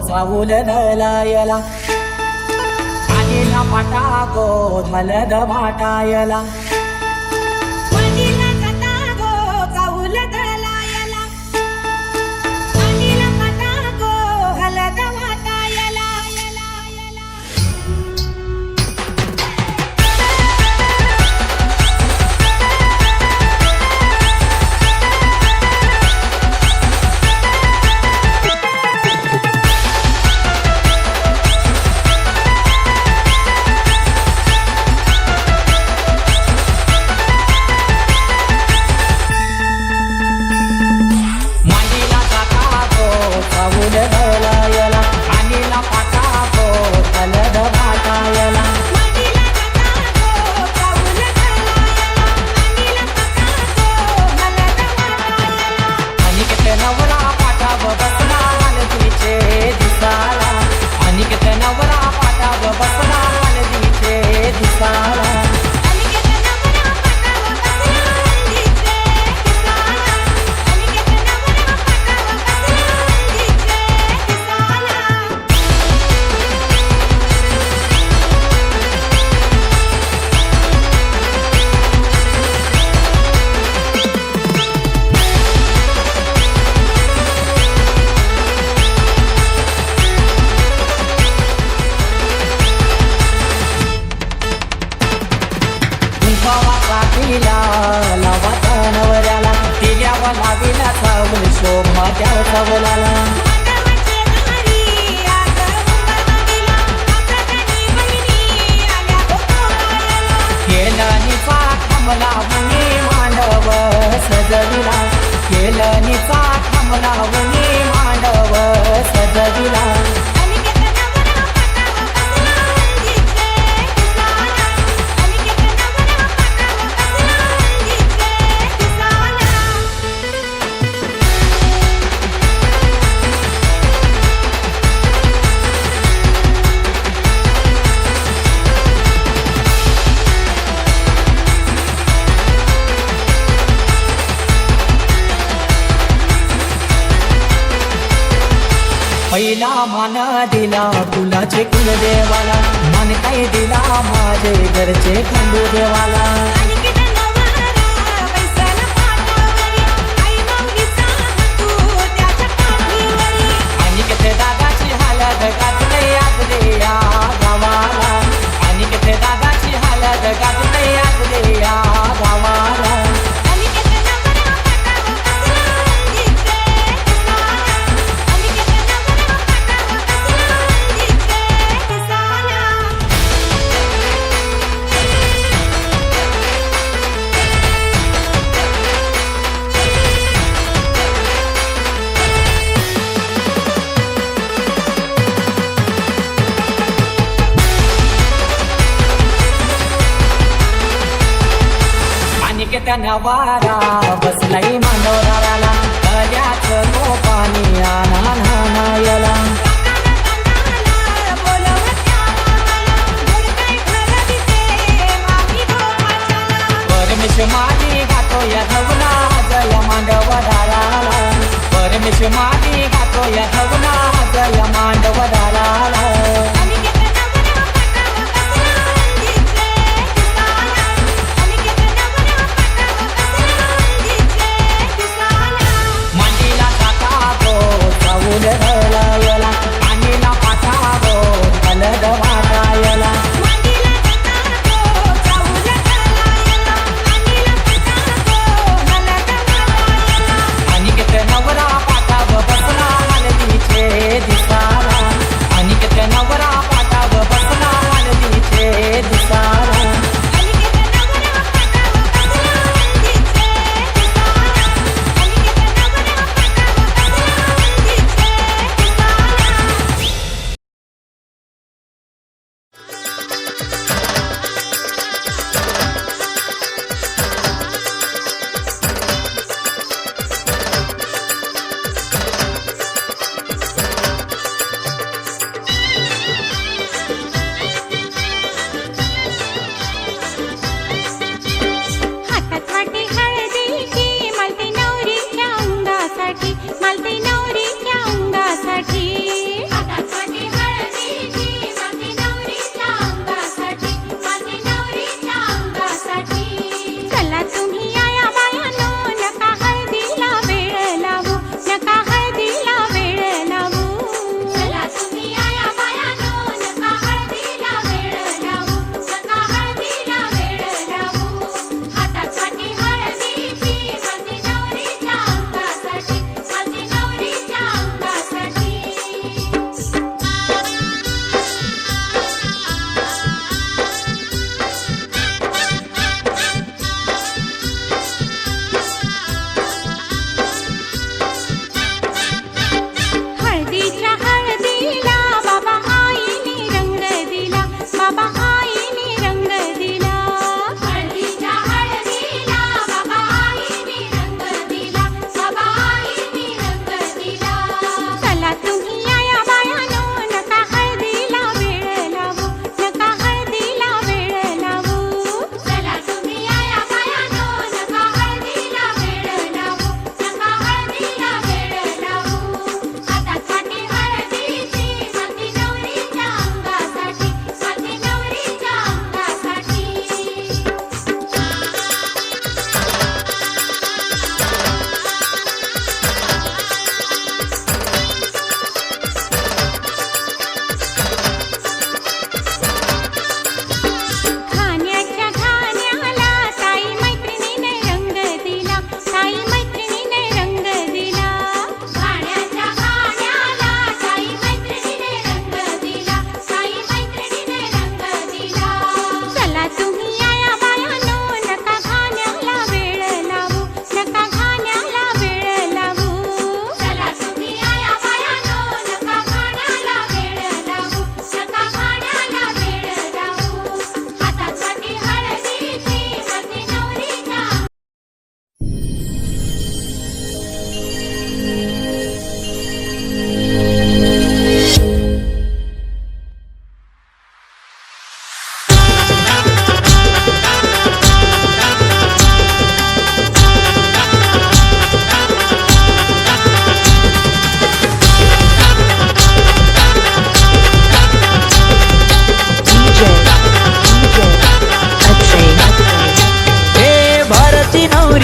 चावूल दलायला आईला पाटा गो हलद वाटायला वडीला जाता गो चावूल दलायला वडीला जाता गो हलद वाटायला मांडीला जाता गो चावूल दलायला आईला पाटा गो हलद वाटायला वडीला जाता गो चावूल दलायला वडीला जाता गो हलद वाटायला अनिकेत नवरा पाटाव बसला हलदीचे दिसाला अनिकेत नवरा पाटाव बसला हलदीचे दिसाला अनिकेत नवरा पाटाव बसला हलदीचे दिसाला अनिकेत नवरा पाटाव बसला हलदीचे दिसाला कुंकवा काठीला लावा नवऱ्याला तिल्यावा लावीला चावल शोभा त्या चावलाला मानवाचे घरी आज उंबरवाडीला काकानी बहिणी आल्या गोपाळाला केलं निचा थांबला मुनी मांडव सजविला केलं निचा थांबला मुनी मांडव सजविला अनिकेत नवरा पाटाव बसला हलदीचे दिसाला अनिकेत नवरा पाटाव बसला हलदीचे दिसाला पहिला मान दिला फुलाचे कुलदेवाला मन काय दिला माझे घरचे खंडू देवाला अनिकेत नवरा पैसाला पाटावरी आई माऊलीचा तू त्याच्या पाठीवरी अनिकेत दादाची हालत गाजले आज या गावाला अनिकेत दादाची हालत गाजले आज या गावाला अनिकेत नवरा पाटाव बसला हलदीचे दिसाला अनिकेत नवरा पाटाव बसला हलदीचे दिसाला अनिकेत नवारा बसलाई मांडवराला कल्याच पाणी आणा नानायला काकाला बोलवत्या मामाला गोड काय घरविते मामी गोपाळाला परमेश मादी गातो या धवना जय मांडवराला परमेश मादी गातो या धवना जय मांडवराला अनिकेत नवरा पाटाव बसला हलदीचे दिसाला अनिकेत नवरा पाटाव बसला हलदीचे दिसाला मांडीला जाता गो चावूल दलायला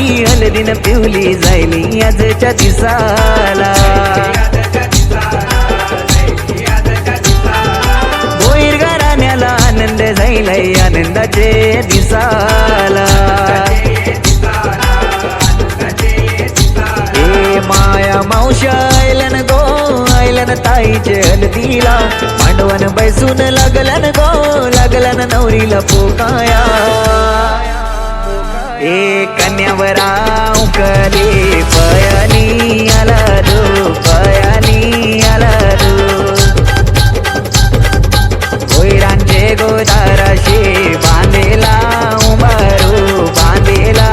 साडी हलदीन पिवली जायली आजच्या दिसाला भोईर घराण्याला आनंद जाईलाय आनंदाचे दिसाला ए माया मावश्या आयलन गो आयलन ताईचे हलदीला मांडवन बैसून लागलन गो लागलन नवरीला पोकाया ए कन्यावरा उकले पयानी आला रो पयानी आला रो भोईरांचे गोदाराशी बांधेला उभारू बांधेला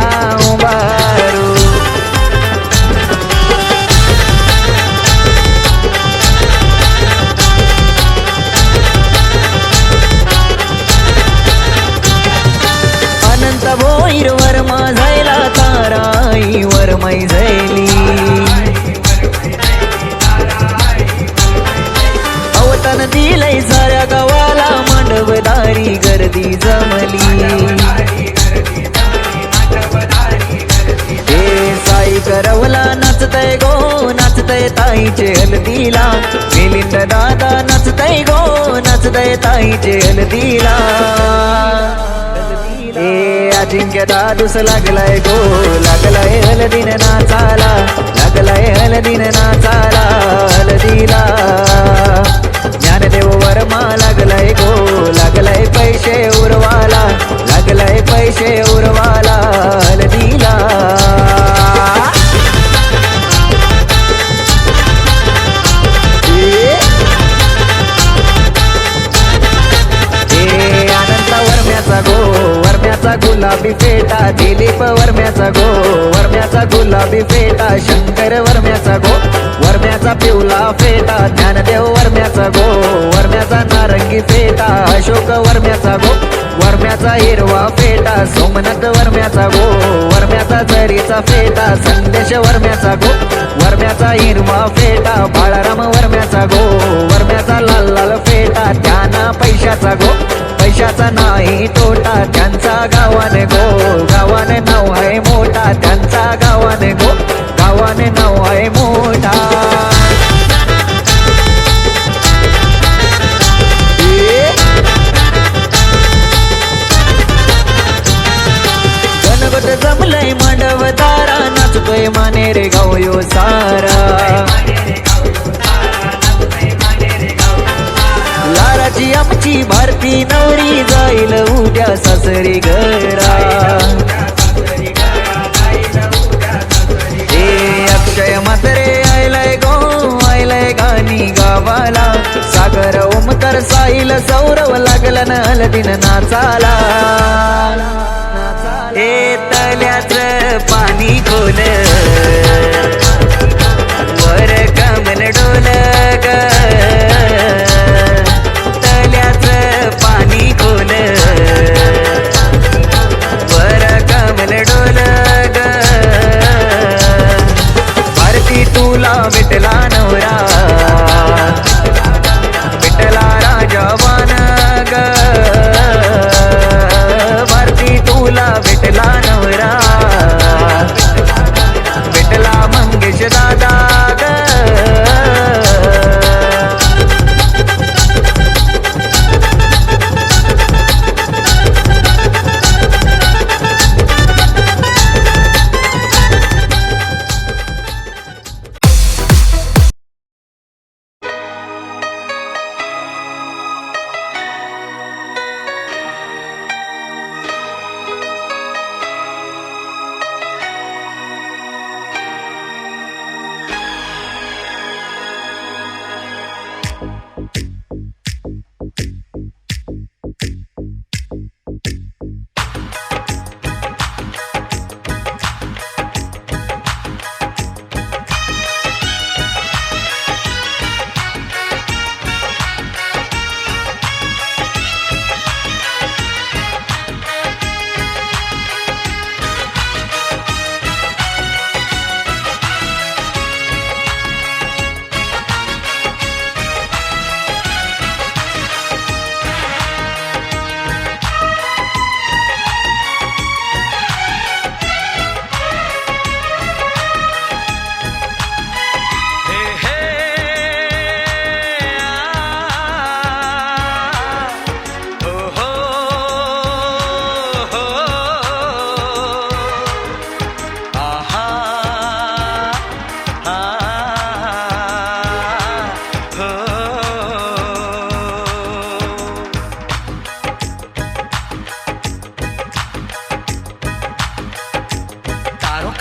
उभारू अनंत भोईर वर्मा जायला ताराई वरमाई जायली अवतन दिलय साऱ्या गावाला मांडवदारी गर्दी जमली हे साई करवला नाचतय गो नाचतय ताईचे हलदीला मिलिंद दादा नाचतय गो नाचतय ताईचे हलदीला ए अजिंक्य दादूस लागलाय गो लागलाय हलदीन नाचाला लागलाय हलदीन नाचाला हलदीला ज्ञानदेव वर्मा लागलाय गो लागलाय पैसे उरवाला लागलाय पैसे उरवाला हलदीला वर्म्याचा गो वर्म्याचा गुलाबी फेटा दिलीप वर्म्याचा गो वर्म्याचा गुलाबी फेटा शंकर वर्म्याचा गो वर्म्याचा पिवला फेटा ज्ञानदेव वर्म्याचा गो वर्म्याचा नारंगी फेटा अशोक वर्म्याचा गो वर्म्याचा हिरवा फेटा सोमनाथ वर्म्याचा गो वर्म्याचा झरीचा फेटा संदेश वर्म्याचा गो वर्म्याचा हिरवा फेटा बाळाराम वर्म्याचा गो वर्म्याचा लाल लाल फेटा त्यांना पैशाचा गो पैशाचा नाही तोटा त्यांचा गावाने गो गावाने नाव आहे मोठा त्यांचा गावाने गो गावाने नाव आहे मोठा गणगोट जमलय मांडवदारा नाचतोय माने रे गाव यो सारा लाराची आमची भारती नवरी जाईल उद्या सासरी घरा ए अक्षय म्हातारे आयलाय गो आयलाय गाणी गावाला सागर ओमकर साईल सौरव लागलं न हलदीन नाचाला ए तल्याच पाणी खोल वर कमल डोल ग पाणी खोल वर कमल डोल ग भारती तुला विठला नवरा विठला राजावान ग भारती तुला विठला नवरा विठला मंगे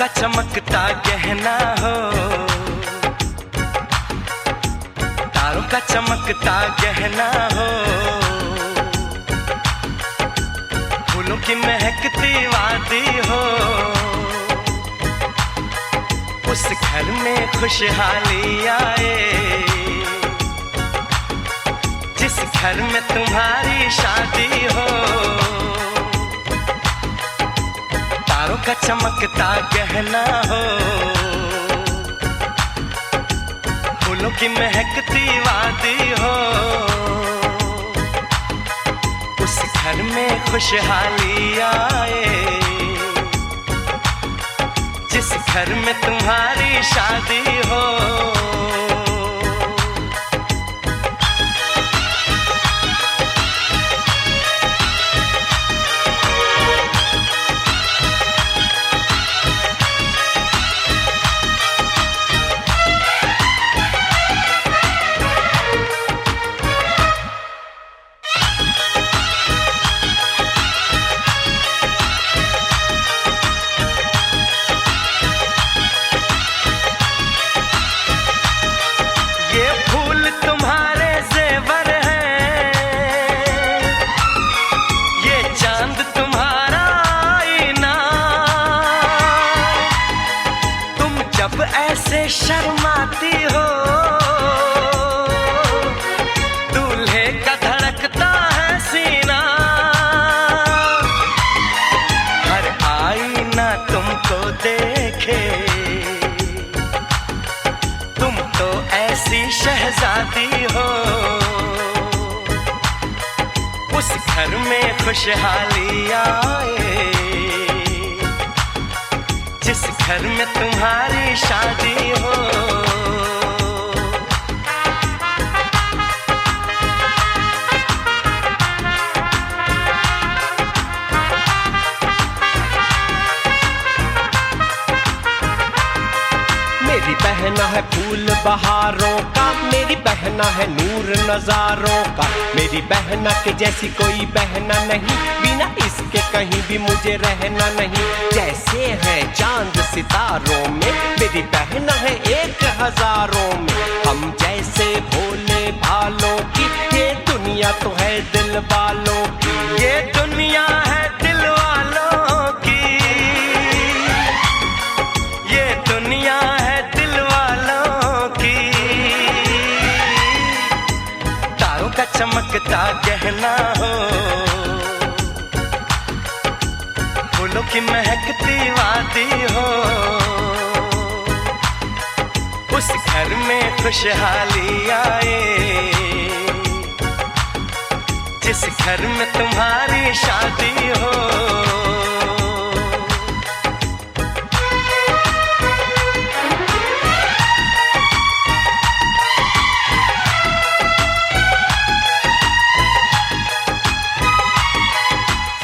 का चमकता गहना हो, तारों का चमकता गहना हो, फूलों की महकती वादी हो, उस घर में खुशहाली आए जिस घर में तुम्हारी शादी हो। तारों का चमकता गहना हो, फूलों की महकती वादी हो, उस घर में खुशहाली आए जिस घर में तुम्हारी शादी हो। ये फूल तुम्हारे जेवर हैं, ये चांद तुम्हारा आईना, तुम जब ऐसे शर्माती हो दूल्हे का धड़कता है सीना। हर आईना तुमको देखे तुम तो ऐसी शहजादी हो, उस घर में खुशहाली आए जिस घर में तुम्हारी शादी हो। मेरी बहना है फूल बहारों का, मेरी बहना है नूर नजारों का, मेरी बहना के जैसी कोई बहना नहीं, बिना इसके कहीं भी मुझे रहना नहीं। जैसे है चांद सितारों में, मेरी बहना है 1000 में, हम जैसे भोले भालों की, ये दुनिया तो है दिल वालों की, ये दुनिया है दिल वालों की, ये दुनिया है दिल वालों की। तारों का चमकता गहना हो, फूलों की महकती वादी हो, उस घर में खुशहाली आए जिस घर में तुम्हारी शादी हो।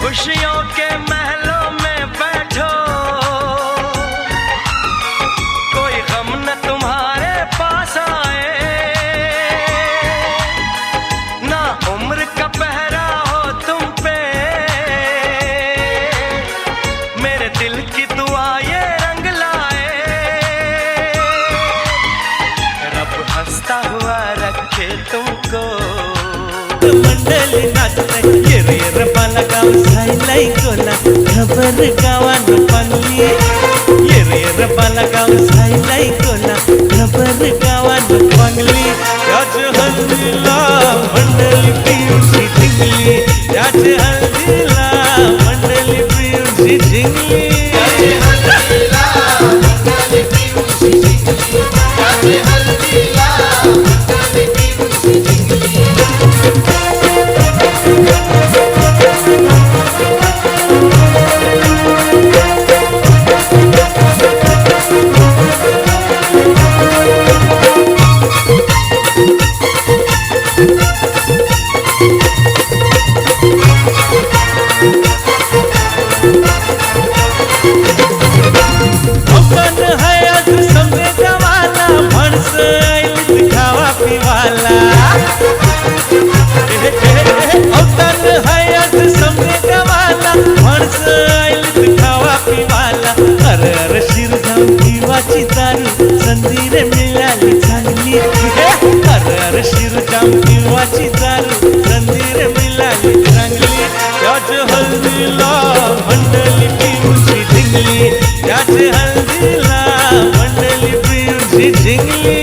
खुशियों के महलों में बैठो, कोई गम न तुम्हारे पास आए, ना उम्र का पहरा हो तुम पे, मेरे दिल की दुआ ये रंग लाए, रब हंसता हुआ रखे तुमको। मंडळी नाचते ये रे रबाला गाव सायलाई गोला खबर गावान पांगली, ये रे रबाला गाव सायलाई गोला खबर गावान पांगली, याच हल्दीला मंडळी पिऊची जिंगली, याच हल्दीला मंडळी पिऊची जिंगली, याच हल्दीला मंडळी पिऊची जिंगली, याच हल्दीला मंडळी पिऊची जिंगली। पिवाची दारू संधीर मिळाली चांगली अरे शिरजाम पिवाची दारू संधीर मिळाली चांगली त्याच हल्दीला मंडळी पिऊची झिंगली त्याच हल्दीला मंडळी पिऊची झिंगली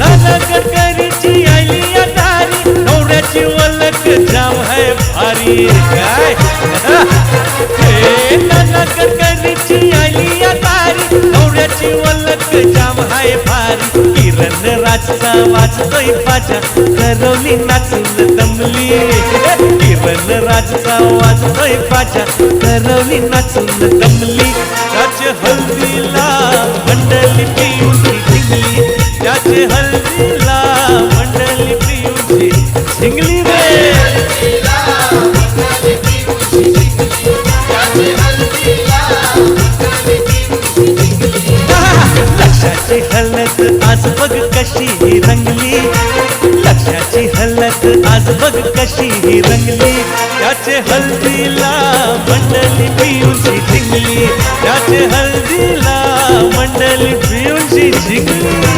करकरीची आली या दारी नवऱ्याची वलक जाम है भारी काय हे नाना करकरीची आली या दारी नवऱ्याची वलक जाम है भारी किरण राजचा वाजतोय पाजा करवली नाचून दमली किरण राजचा वाजतोय पाजा करवली नाचून दमली त्याच हल्दीला मंडळी पिऊची झिंगली त्याच हल्दीला मंडळी पिऊची झिंगली रे लक्षाची हलत आज बघ कशी ही रंगली लक्षाची हलत आज बघ कशी ही रंगली त्याचे हल्दीला मंडळी पिऊची झिंगली त्याचे हल्दीला मंडळी पिऊची झिंगली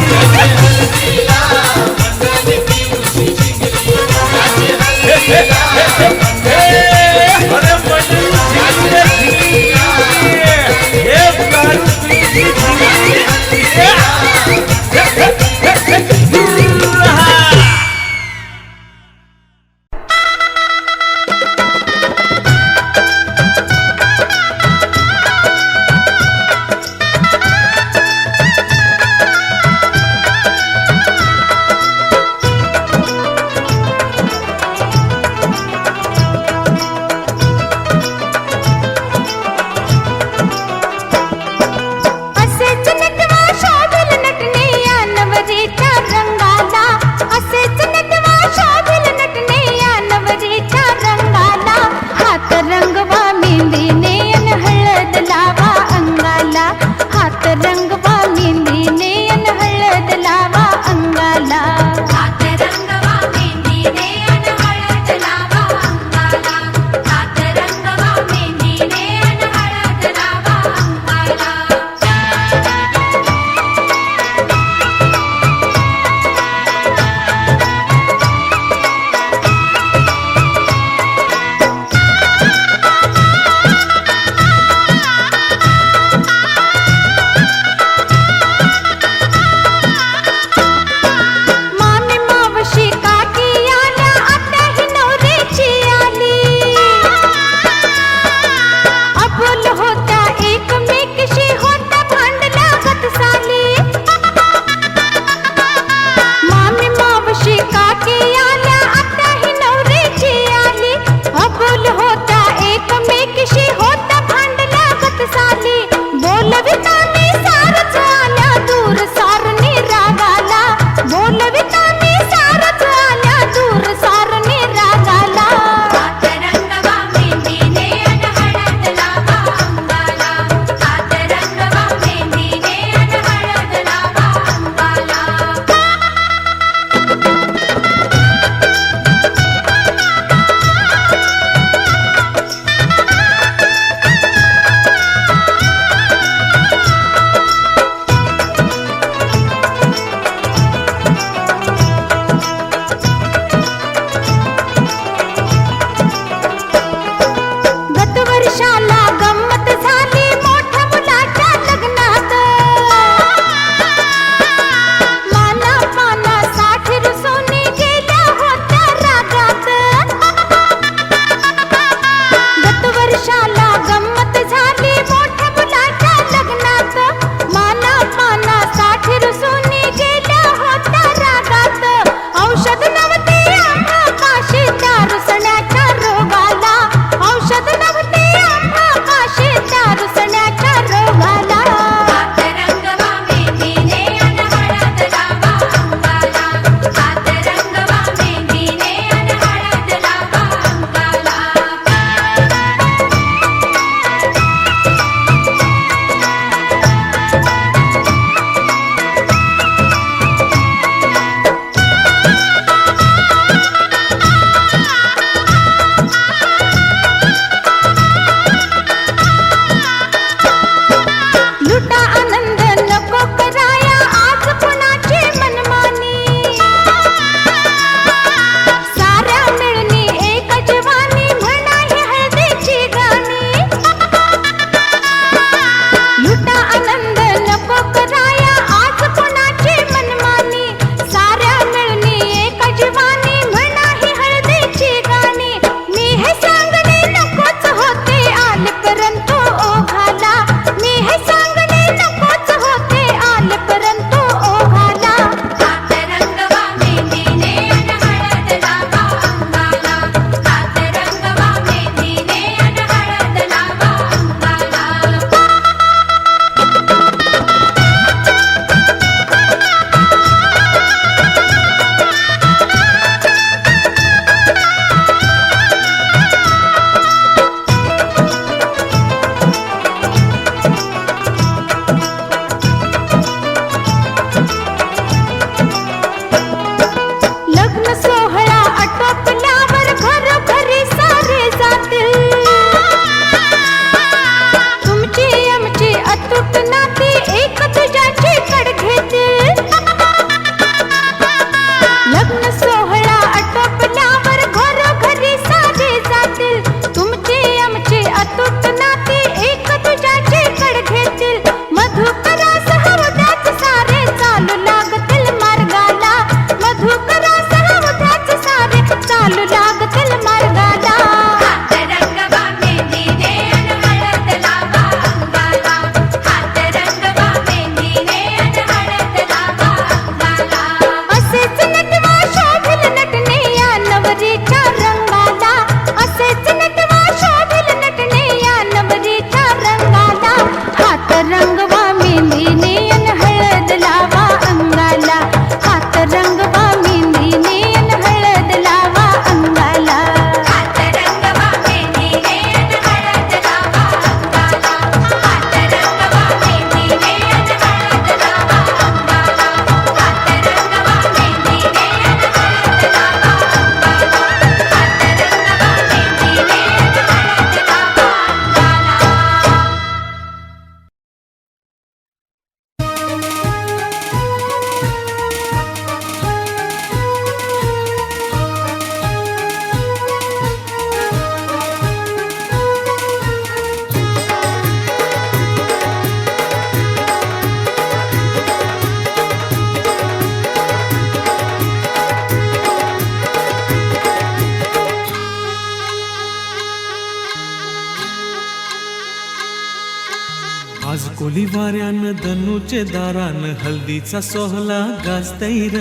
आज कोली वाऱ्यान धनुचे दारान हल्दीचा सोहळा गाजतैर.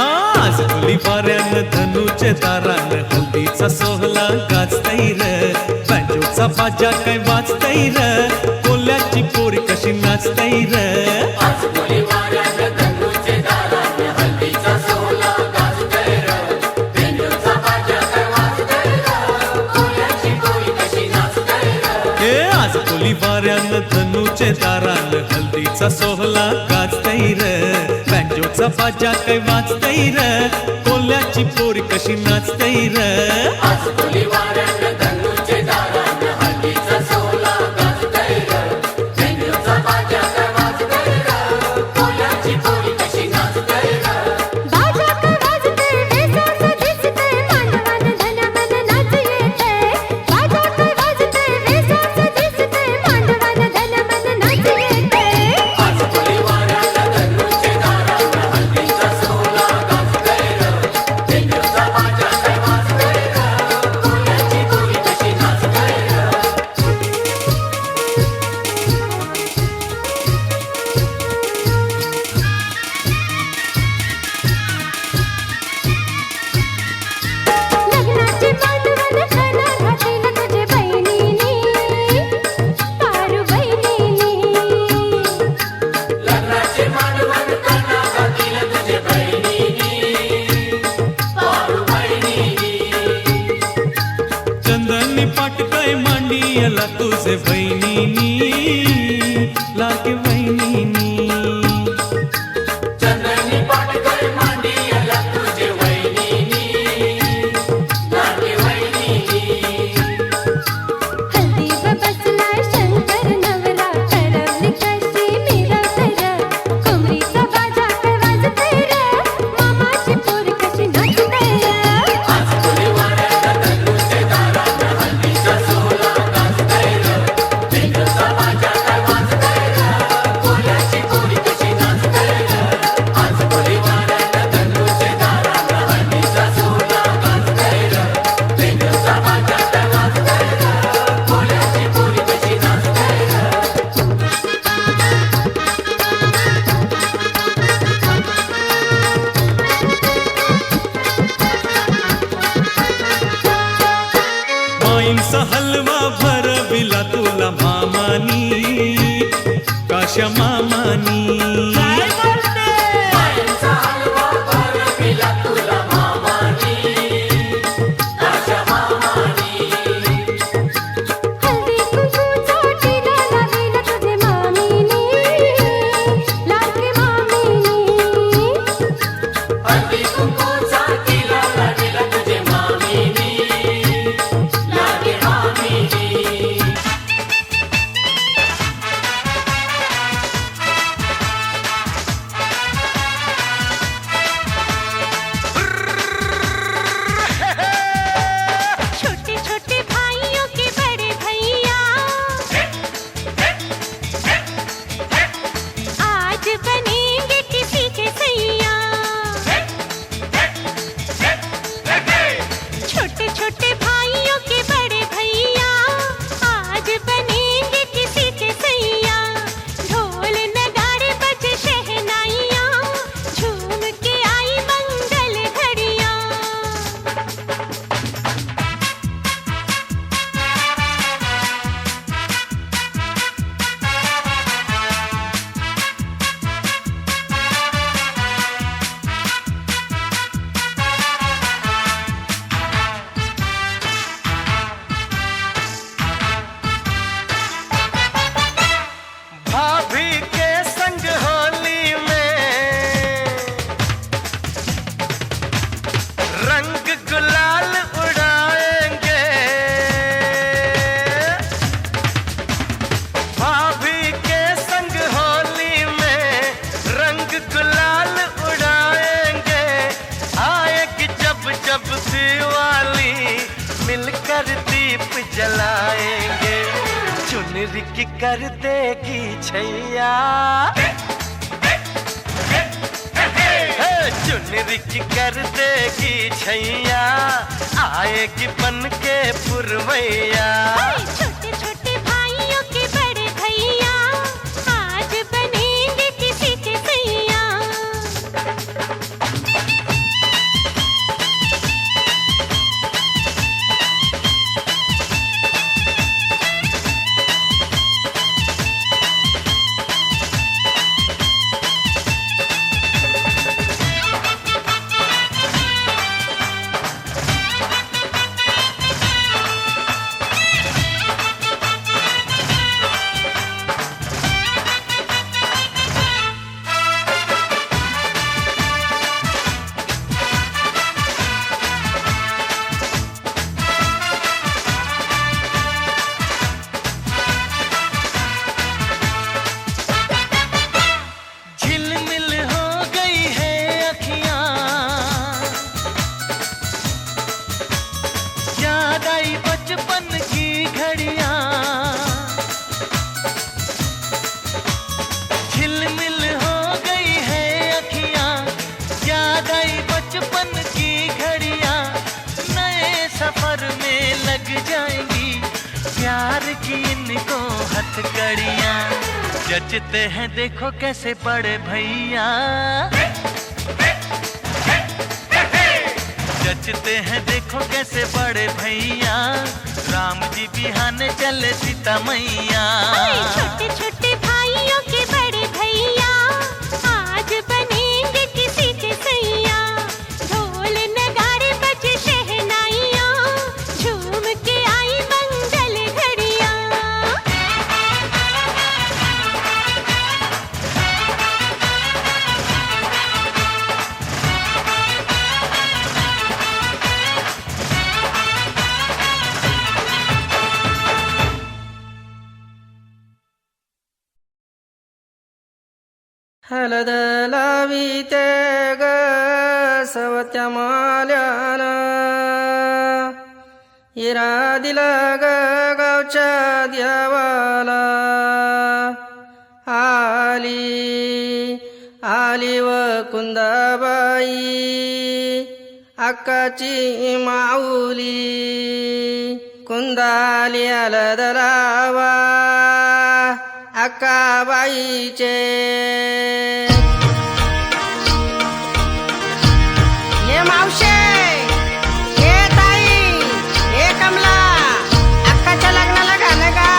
आज कोली वाऱ्यान धनुचे दारान हल्दीचा सोहळा गाजतैर. बँजोचा बाजा काय वाजतैर, कोल्याची पोरी कशी नाचतैर. आज कोली वाऱ्यान धनुचे दारान हल्दीचा सोहळा गाजतैर. बँजोचा बाजा काय वाजतैर, कोल्याची पोरी कशी नाचतैर. बाजा का वाजते वेसाचं दिसते मांडवान धनमन नाच येते. बाजा का वाजते वेसाचं दिसते मांडवान धनमन नाच येते. लग्नाचे मांडवान खणा घातीला तुझे बहिणीनी, पारू बहिणीनी. चंदनी पाटकाय मांडियला तुझे बहिणीनी, लागे बहिणीनी. हल्दीवर बसलाय शंकर नवरा, करवली कशी मिरवतैर. कोमरीचा बाजा काय वाजतैर, मामाची पोर कशी नाचतैर. माईंचा हलवा भरविला तुला मामानी, काशा मामानी. हल्दी कुंकूचा टिला लावीला तुझे मामीनी, लागे मामीनी. छोटे छोटे भाइयों के बड़े भैया आज बनेंगे किसी के सैया. छोटे छोटे भाइयों के बड़े भैया आज बनेंगे किसी के सैया. ढोल नगाड़े बजे शहनाइयाँ, झूम के आई मंगल घड़ियाँ. भाभी के संग होली में रंग गुलाल उड़ाएंगे. भाभी के संग होली में रंग गुलाल उड़ाएंगे. आएगी जब जब दिवाली मिलकर दीप जलाएंगे. चुनरी की कर देगी छैया, चुनरी की कर देगी छैया, आएगी बन के पुरवैया। छोटे छोटे भाइयों के बड़े भैया, आज बनेंगे किसी के सैया। झिलमिल हो गई है अखियां, याद आई बचपन की घड़ियां। झिलमिल हो गई है अखियां, याद आई बचपन की घड़ियां। नए सफर में लग जाएंगी प्यार की इनको हथकड़ियां। जचते हैं देखो कैसे बड़े भैया, जचते हैं देखो कैसे बड़े भैया। राम जी बिहाने चले सीता मैया। छोटे छोटे भाइयों के बड़े भैया, आज बनेंगे किसी के सैया। ढोल नगाड़े बजे शहनाइयाँ, झूम के आई मंगल घड़ियाँ। हलद लाविते ग सवत्या माल्यानं, हिरा दिला ग गावच्या देवाला। आली आली व कुंदाबाई, अक्काची माऊली। कुंदाली हलद लावा अक्काबाईचे। ये मावशे, ये ताई, ये कमला, अक्काच्या लग्नाला घालं का?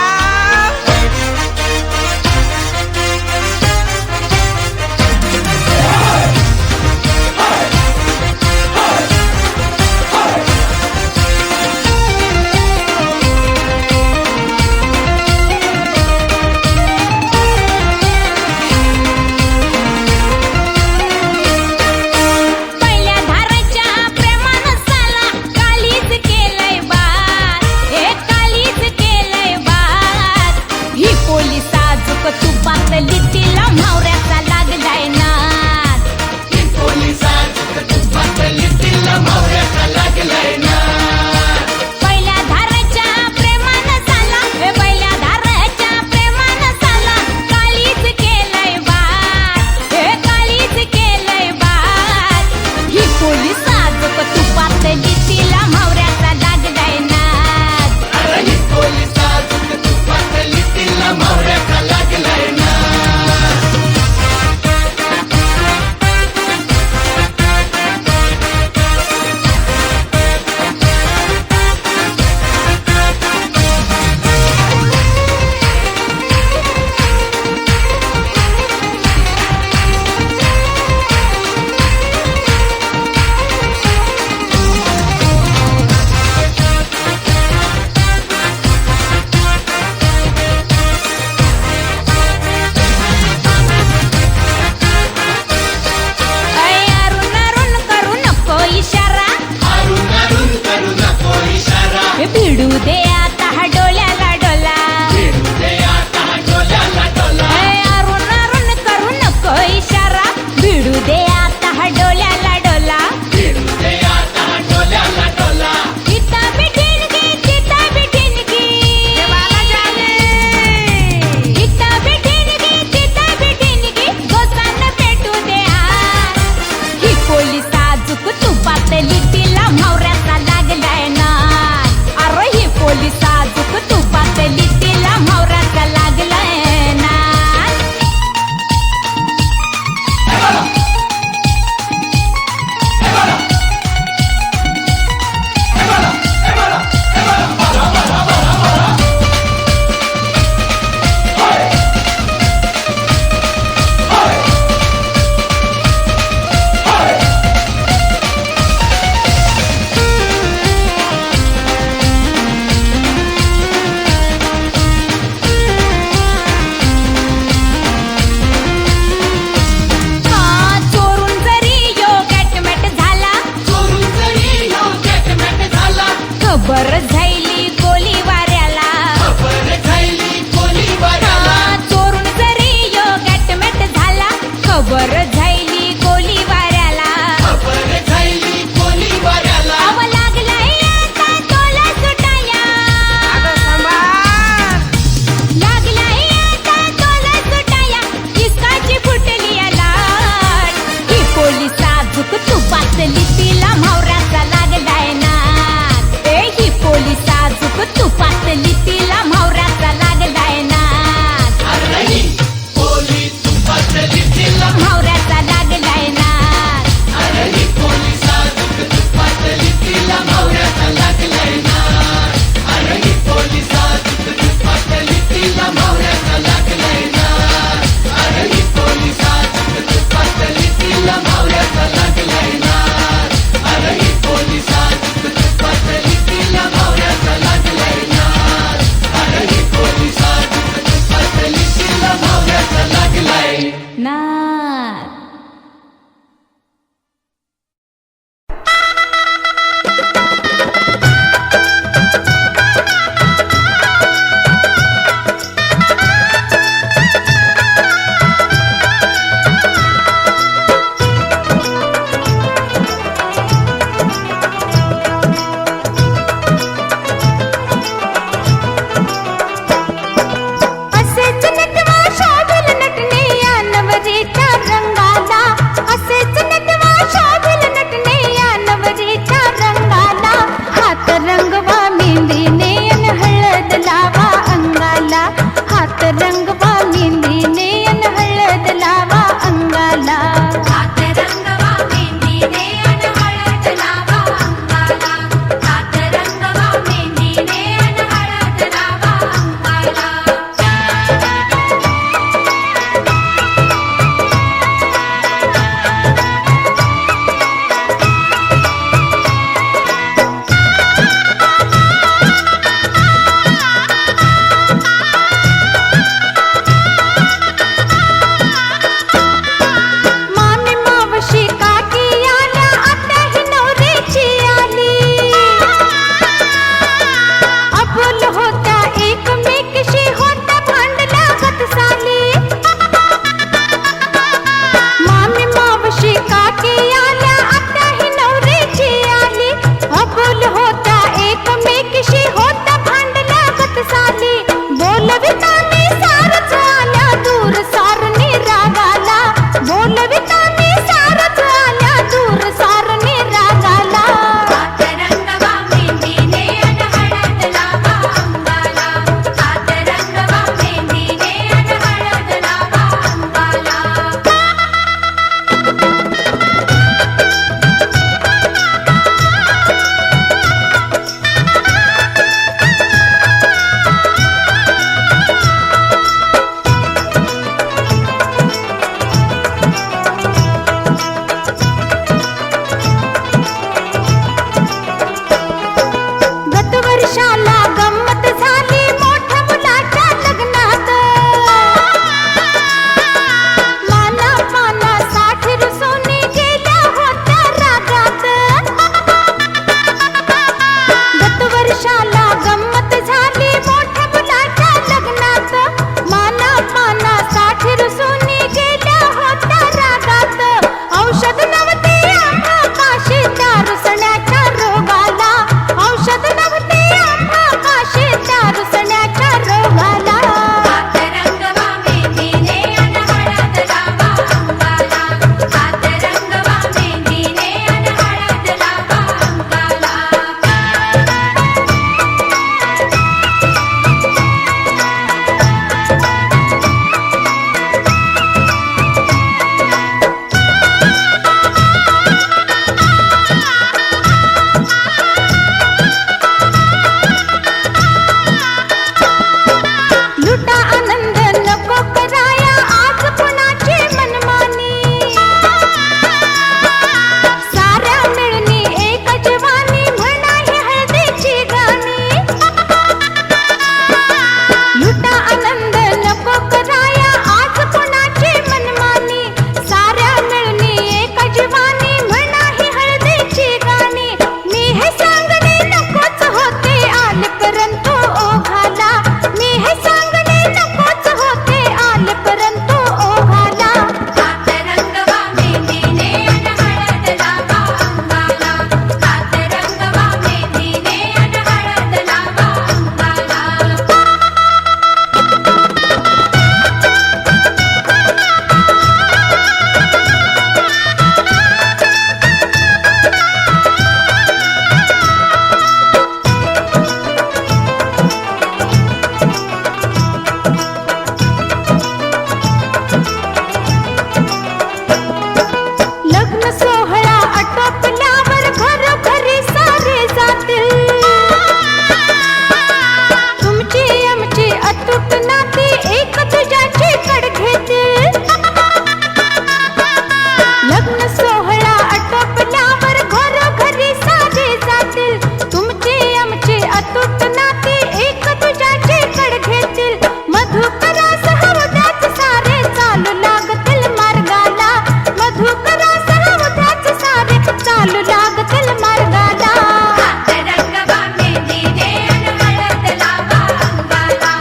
पातली तिला म्हावऱ्याचा लागलाय ना. अरे ही पोलिसा दुख तू पातली तिला म्हावऱ्याचा लागलाय ना. चोरून जरी यो गॅटमॅट झाला, खबर झाली गोली वाऱ्याला. चोरून जरी यो गॅटमॅट झाला, खबर झाली गोली वाऱ्याला. अव लागलाय आता तोला सुटाया, लागलाय आता तोला सुटाया. इस्काची फुटली लाट, ही पोलिसा झुक तू पातली तिला म्हावऱ्याचा लागलाय ना. ए ही पोलिसा झुक तू पातली तिला म्हावऱ्याचा लागलाय ना. म्हावऱ्याचा लागलाय ना. घालू लागतल मार्गाला हात रंगवा मेहंदीने अन हळद लावा अंगाला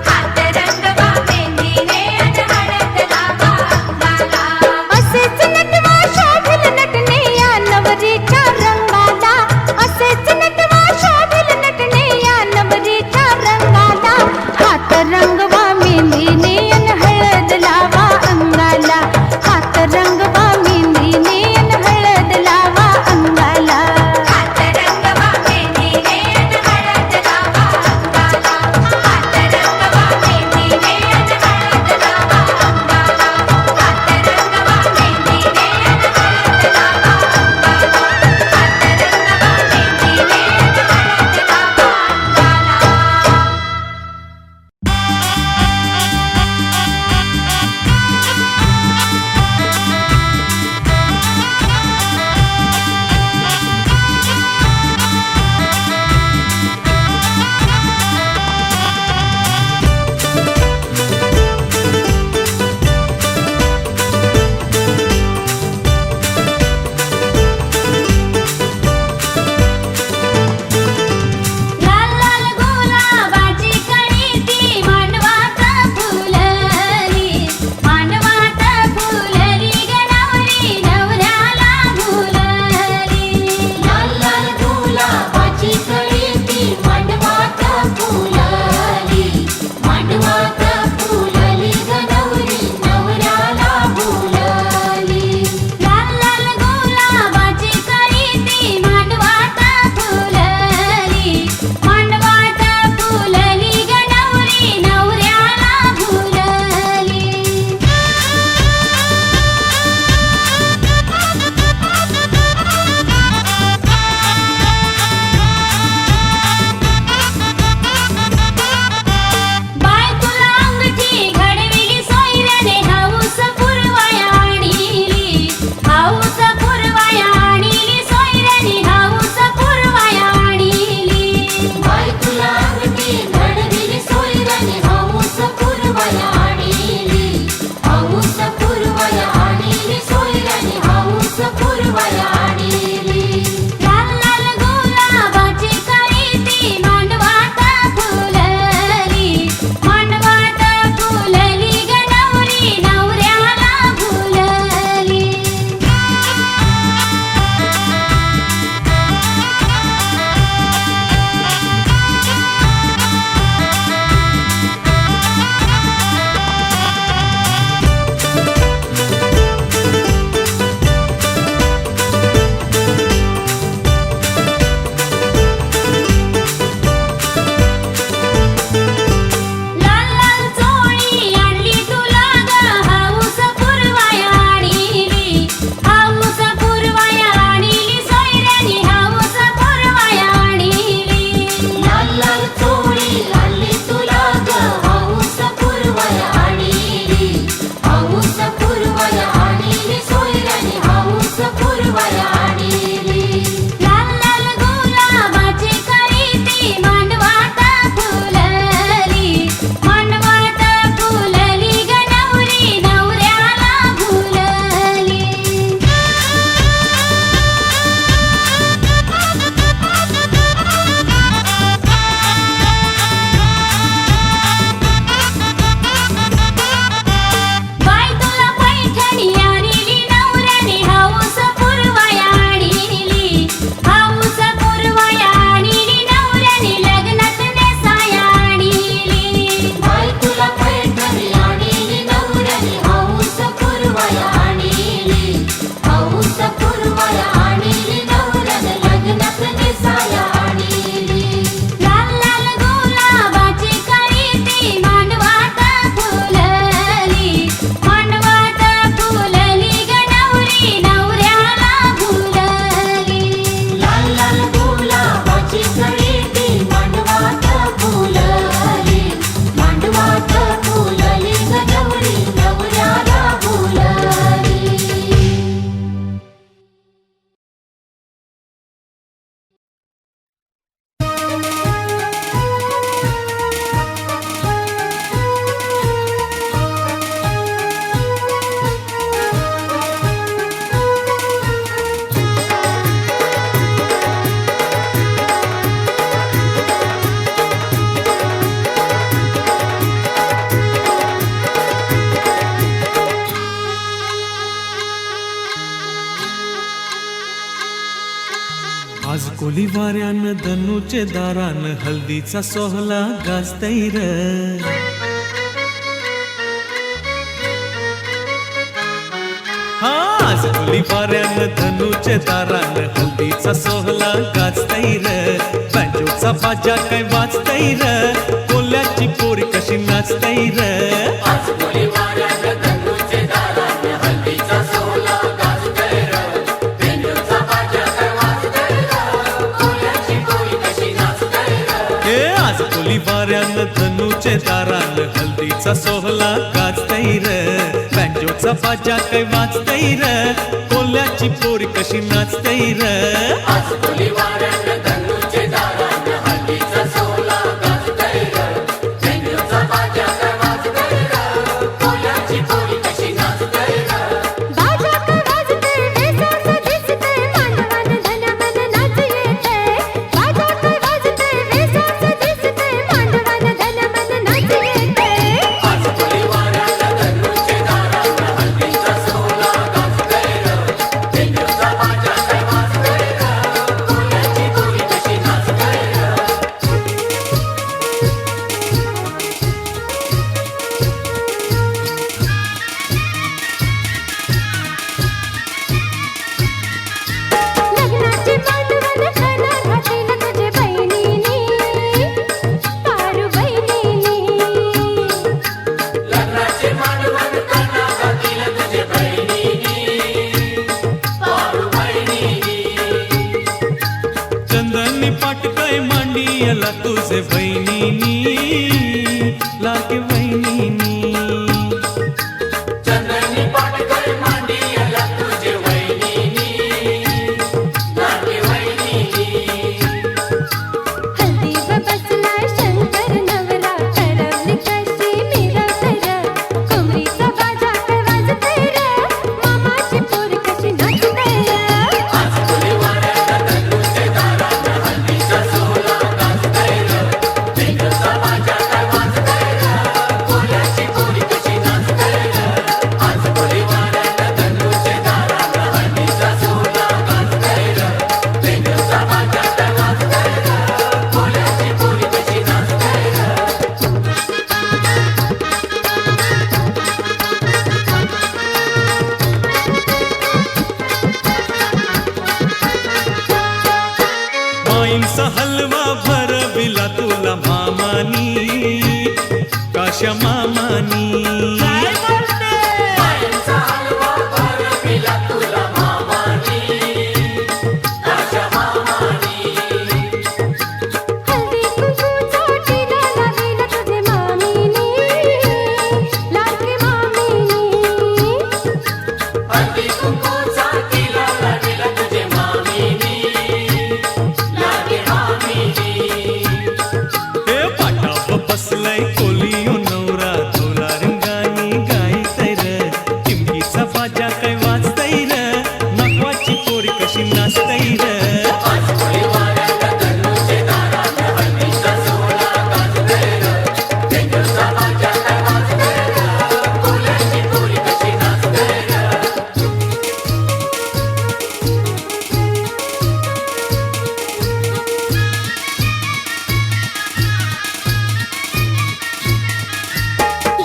हात रंगवा मेहंदीने अन हळद लावा अंगाला असेच नटवा शोभिल नटणे या नवरीच्या रंगाला असेच नटवा शोभिल नटणे या नवरीच्या रंगाला हात रंगवा मेहंदीने अन हळद लावा अंगाला हात रंगवा मेहंदीने अन हळद लावा अंगाला आज कोली वाऱ्यान धनुचे दारान हल्दीचा सोहळा गाजतैर. आज कोली वाऱ्यान धनुचे दारान हल्दीचा सोहळा गाजतैर. बँजोचा बाजा काय वाजतैर, कोल्याची पोरी कशी नाचतैर. आज कोली वाऱ्यान धनुचे दारान हल्दीचा सोहळा गाजतैर. बँजोचा बाजा काय वाजतैर, कोल्याची पोरी कशी नाचतैर. बाजा का वाजते वेसाचं दिसते मांडवान धनमन नाच येते. बाजा का वाजते वेसाचं दिसते मांडवान धनमन नाच येते. लग्नाचे मांडवान खणा घातीला तुझे बहिणीनी, पारू बहिणीनी. चंदनी पाटकाय मांडियला तुझे बहिणीनी, लागे बहिणीनी. हल्दीवर बसलाय शंकर नवरा, करवली कशी मिरवतैर. कोमरीचा बाजा काय वाजतैर, मामाची पोर कशी नाचतैर. माईंचा हलवा भरविला तुला मामानी, काशा मामानी. हल्दी कुंकूचा टिळा लाविला तुझे मामीनी, लागे मामीनी. हे पाटाव बसलाय कोलियो नवरा, तुला रंगानी गायतैर. चिमकीचा बाजा काय वाजतैर, नकवाची पोरी कशी नाचतैर.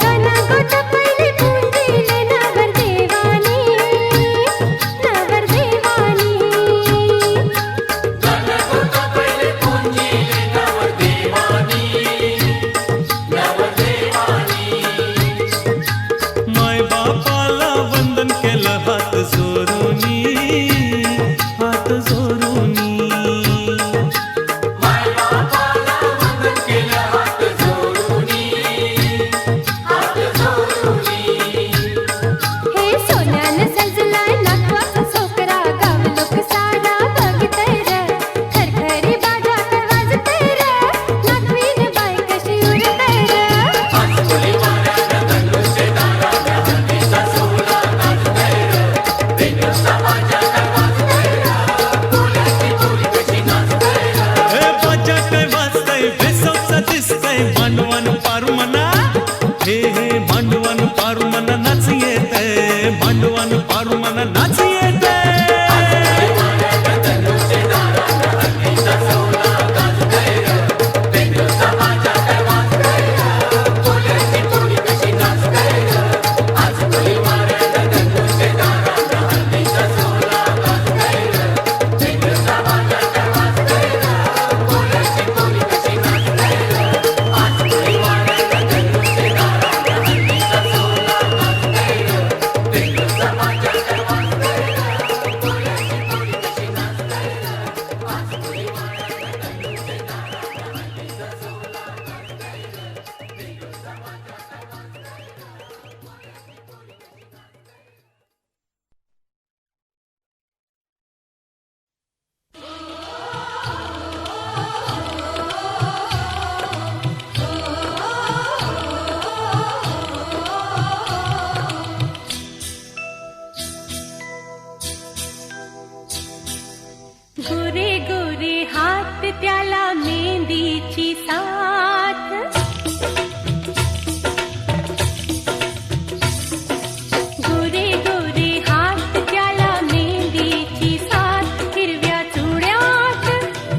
गाना गोटा पहिले पुंजिले नवर देवानी, नवर देवानी. गोरे गोरे हात त्याला मेहंदीची साथ, गोरे गोरे हात त्याला मेहंदीची साथ, हिरव्या चुड्यात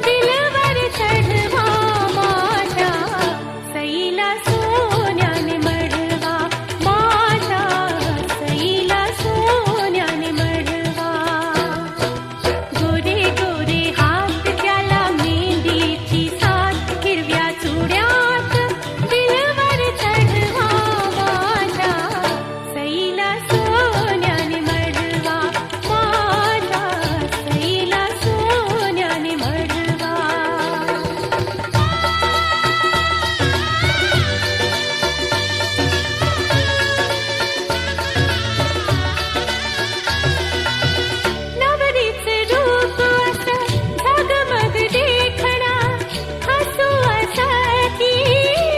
दिलवर चढवा माझ्या सईला सोन्याने मढवा, माझ्या सईला सोन्याने मढवा. गोरे गोरे हात त्याला मेहंदीची साथ, हिरव्या चुड्यात दिलवर चढवा माझ्या सईला सोन्याने मढवा, माझ्या सईला सोन्याने मढवा. नवरीचे रूप असं झगमग देखणा, हसू असं की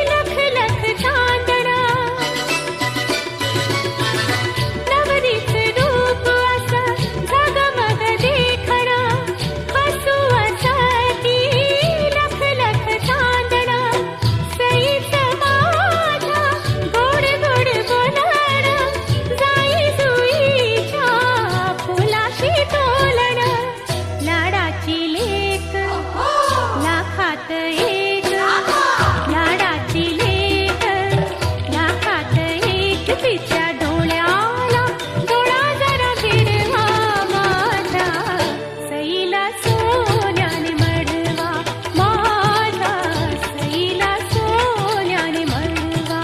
लख लख चांदणा. नवरीचे रूप असं झगमग देखणा, हसू असं की लख लख चांदणा. सईचं माझ्या गोड गोड बोलणं, जाई जुईच्या फुलाशी तोलण. लाडाची लेक लाखात एक, लाडाची लेक लाखात एक. तिच्या डोळ्याला डोळा जरा फिरवा माझ्या सईला सोन्याने मढवा, माझ्या सईला सोन्याने मढवा.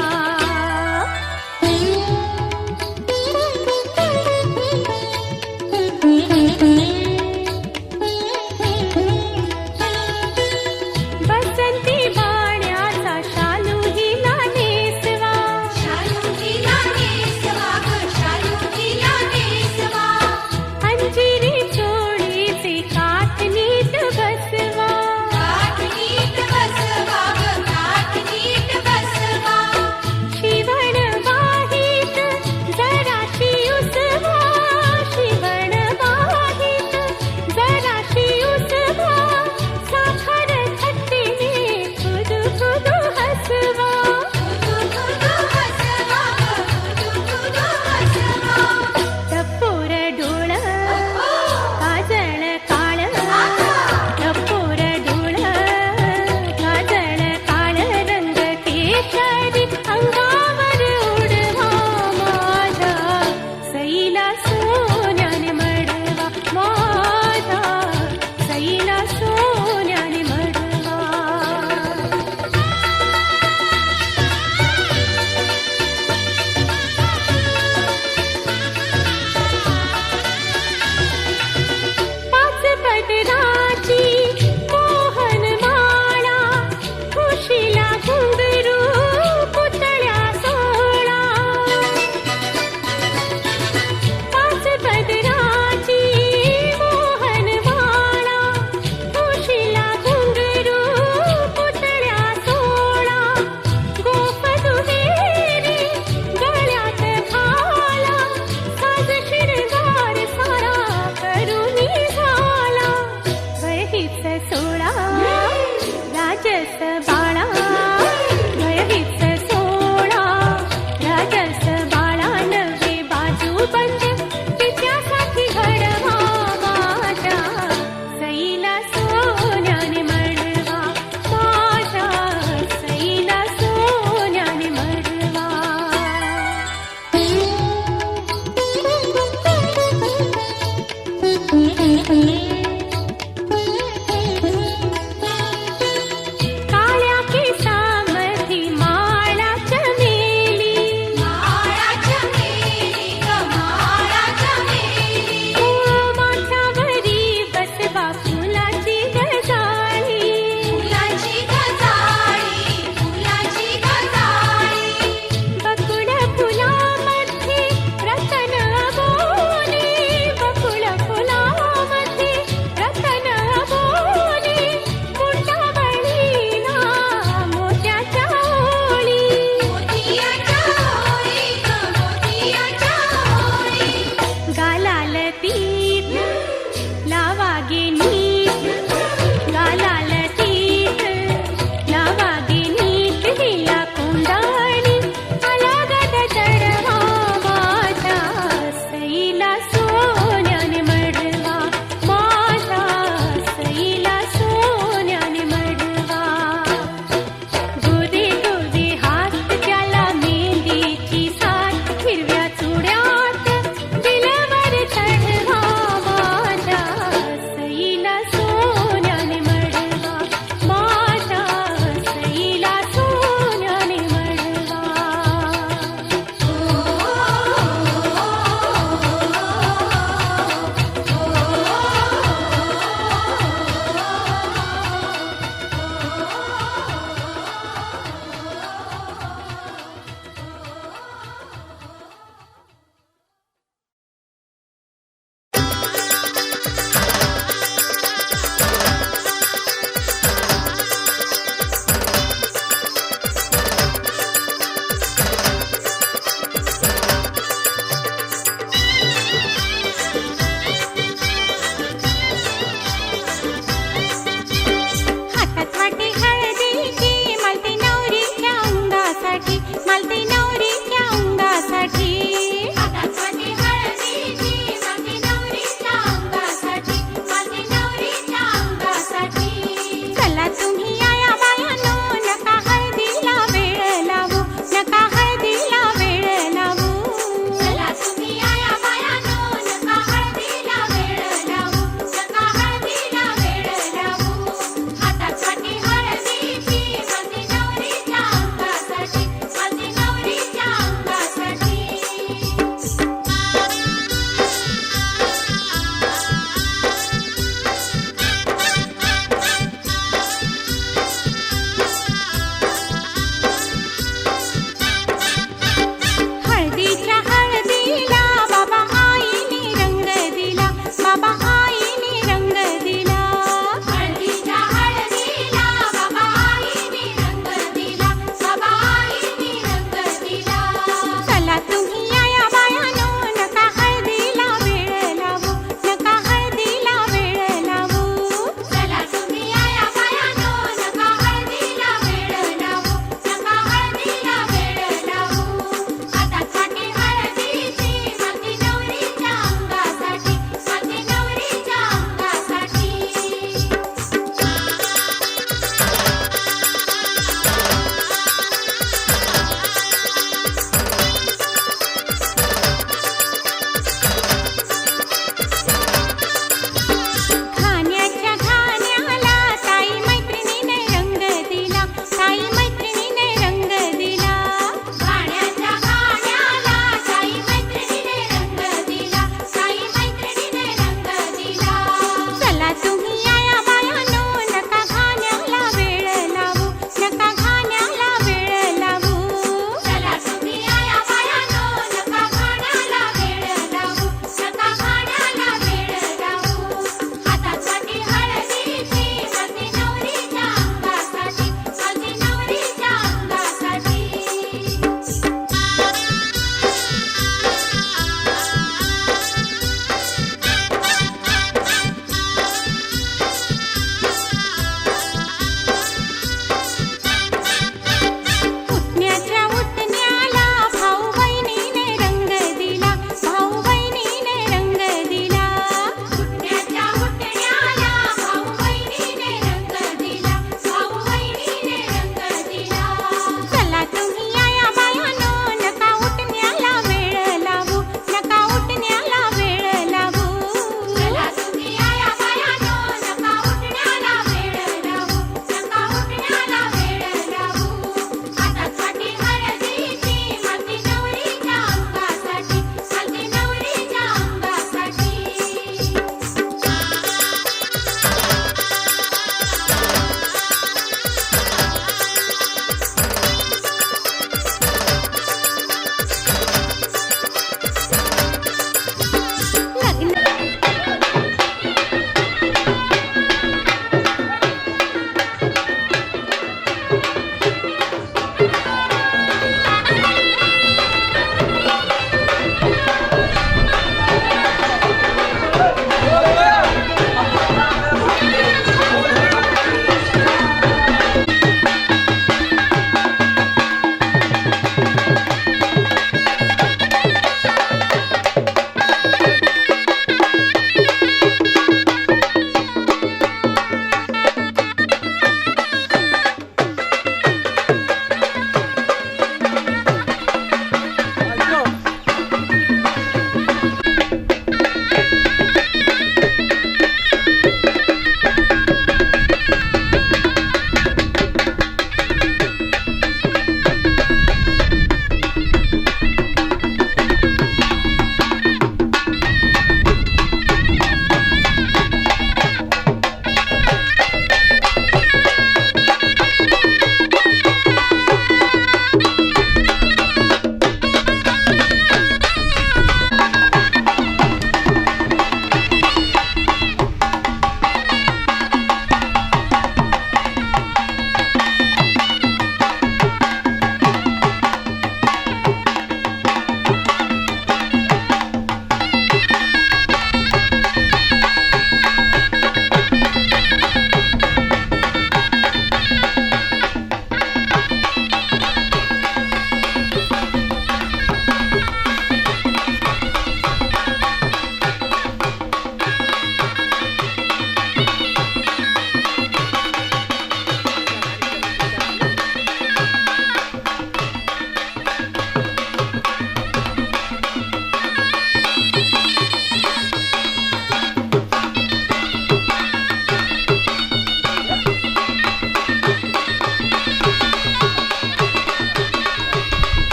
बसंती बाण्याचा शालू हिला नेसवा, शालू हिला नेसवा ग, शालू हिला नेसवा. अंजिरी चोळीचे काठ नीट बसवा, काठ नीट बसवा ग, काठ नीट बसवा. शिवण वाहीत जराशी उसवा, शिवण वाहीत जराशी उसवा. साखर थट्टीने खुदू खुदू हसवा, खुदू खुदू हसवा ग, खुदू खुदू हसवा. टपोर डोळ काजळ काळ, टपोर डोळ काजळ काळ. रंग केशरी अंगावर उडवा माझ्या सईला सोन्याने मढवा, माझ्या सईला सोन्याने मढवा. पाच पदराची मोहन माळा, खुशीला घुंगरू पुतळ्या सोळा. पाच पदराची मोहन माळा, खुशीला घुंगरू पुतळ्या सोळा. गोफ दुहेरी गळ्यात घाला, साज शिरगार सारा करुणी झाला. वहीच सोळा राजस बाळा, वहीच सोळा राजस बाळा. नवे बाजू बंद तिच्यासाठी घडवा माझ्या सईला सोन्याने मढवा, माझ्या सईला सोन्याने मढवा. काळ्या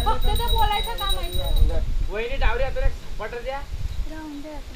फक्त तर बोलायचं काम आहे. वहिनी डावरी आता पटर द्या. राहून दे आता.